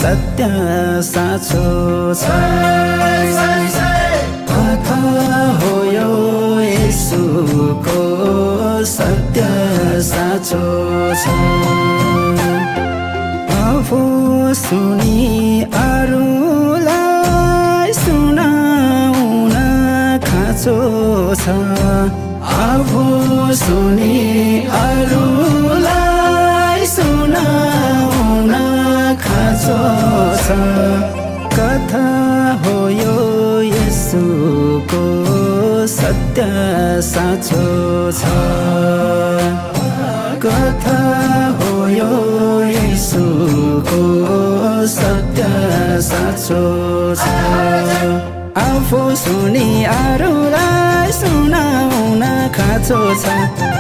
सत्य साँचो छ कथा हो यो येशूको सत्य साँचो छ आफू सुनि अरूलाई सुनाउन खाँचो छ आफू सुनि अरूलाई सुनाउन खाँचो छ कथा हो यो येशूको सत्य साँचो छ कथा हो यो येशूको सत्य साँचो छ आफू सुनि अरूलाई सुनाउन खाँचो छ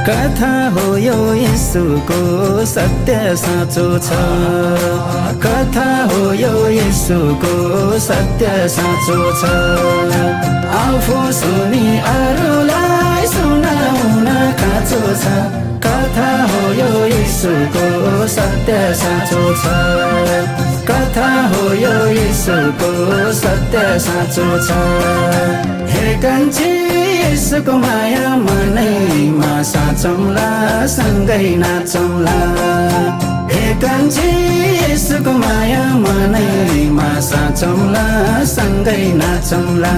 कथा हो यो येशूको सत्य साँचो छ कथा हो यो येशूको सत्य साँचो छ आफू सुनि अरूलाई सुनाउन खाँचो छ कथा हो यो येशूको सत्य साँचो छ कथा हो यो येशूको सत्य साँचो छ हे कान्छी येशूको माया मनैमा साँचौँला सँगै नाचौँला हे कान्छी येशूको माया मनैमा साँचौँला सँगै नाचौँला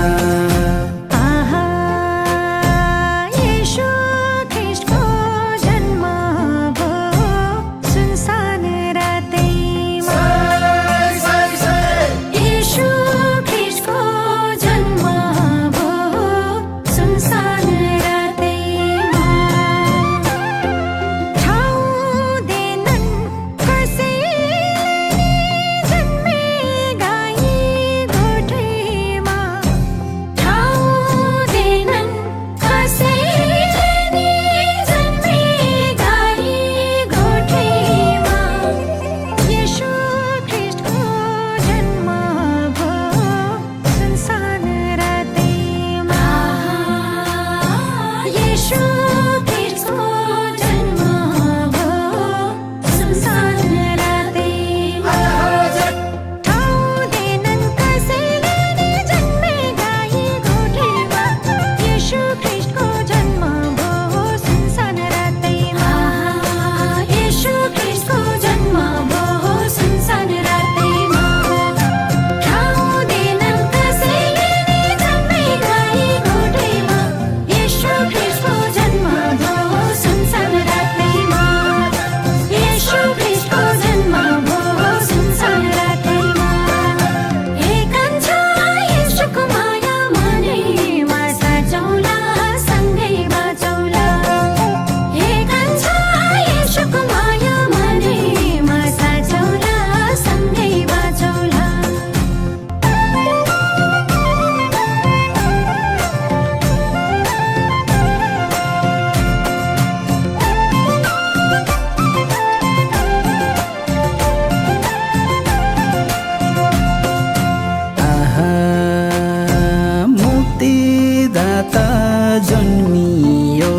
जन्मियो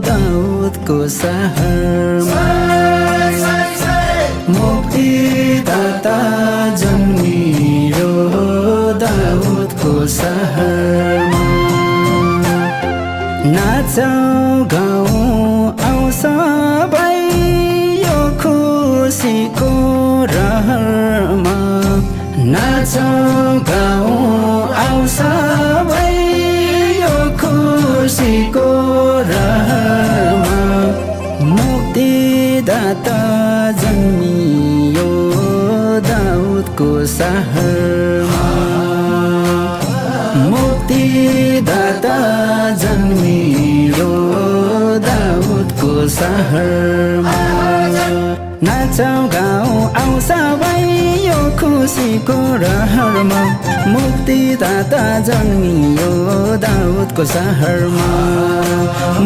दाउदको सहरमा मुक्तिदाता जन्मियो दाउदको सहरमा नाचौँ गाउँ आउँ सबै यो खुसीको रहरमा नाचौँ गाउँ आउँ सबै खुसीको रहरमा मुक्तिदाता जन्मियो दाउदको सहरमा मुक्तिदाता जन्मियो दाउदको सहरमा नाचौँ गाउँ आउँ सबै यो खुसीको रहरमा मुक्तिदाता जन्मियो दाउदको सहरमा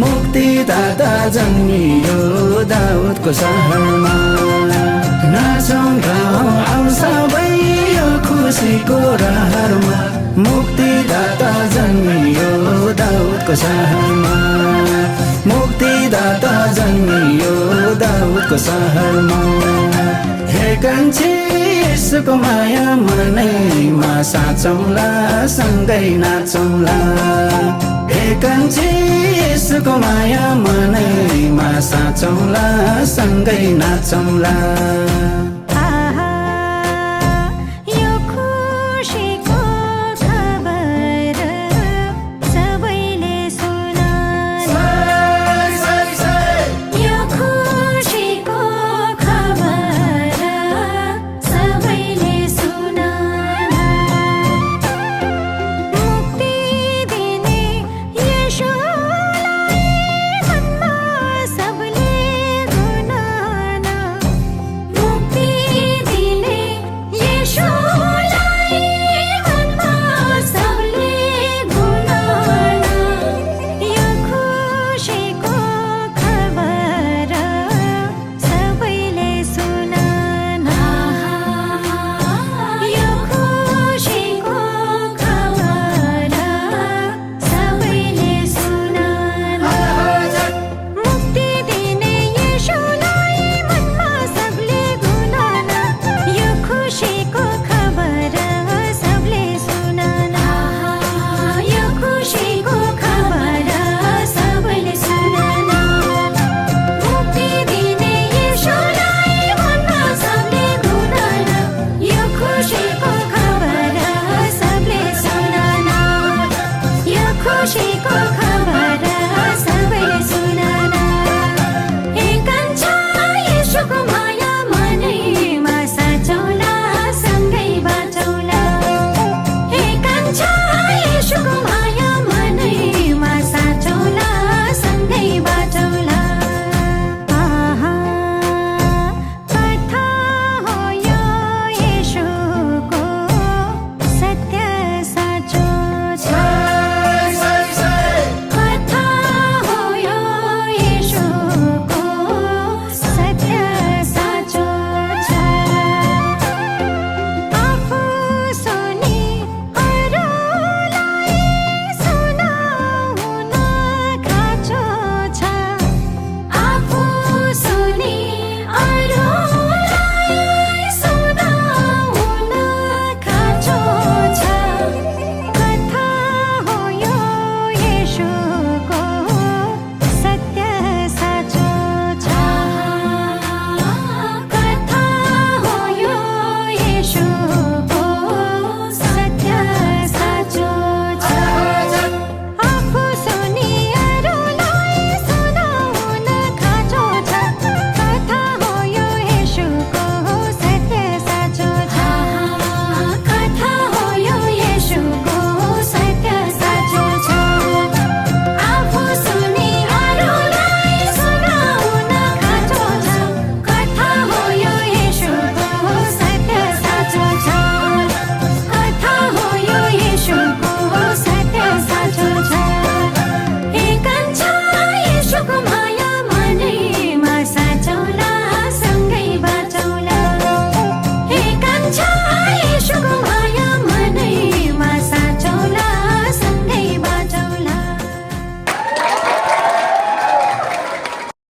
मुक्तिदाता जन्मियो दाउदको सहरमा नाचौँ गाउँ आउँ सबै यो खुसीको रहरमा मुक्तिदाता जन्मियो दाउदको सहरमा मुक्तिदाता जन्मियो दाउदको सहरमा हे कान्छी यसको माया मनैमा साचौँला सँगै नाचौँला हे कान्छी यसको माया मनैमा साचौँला सँगै नाचौँला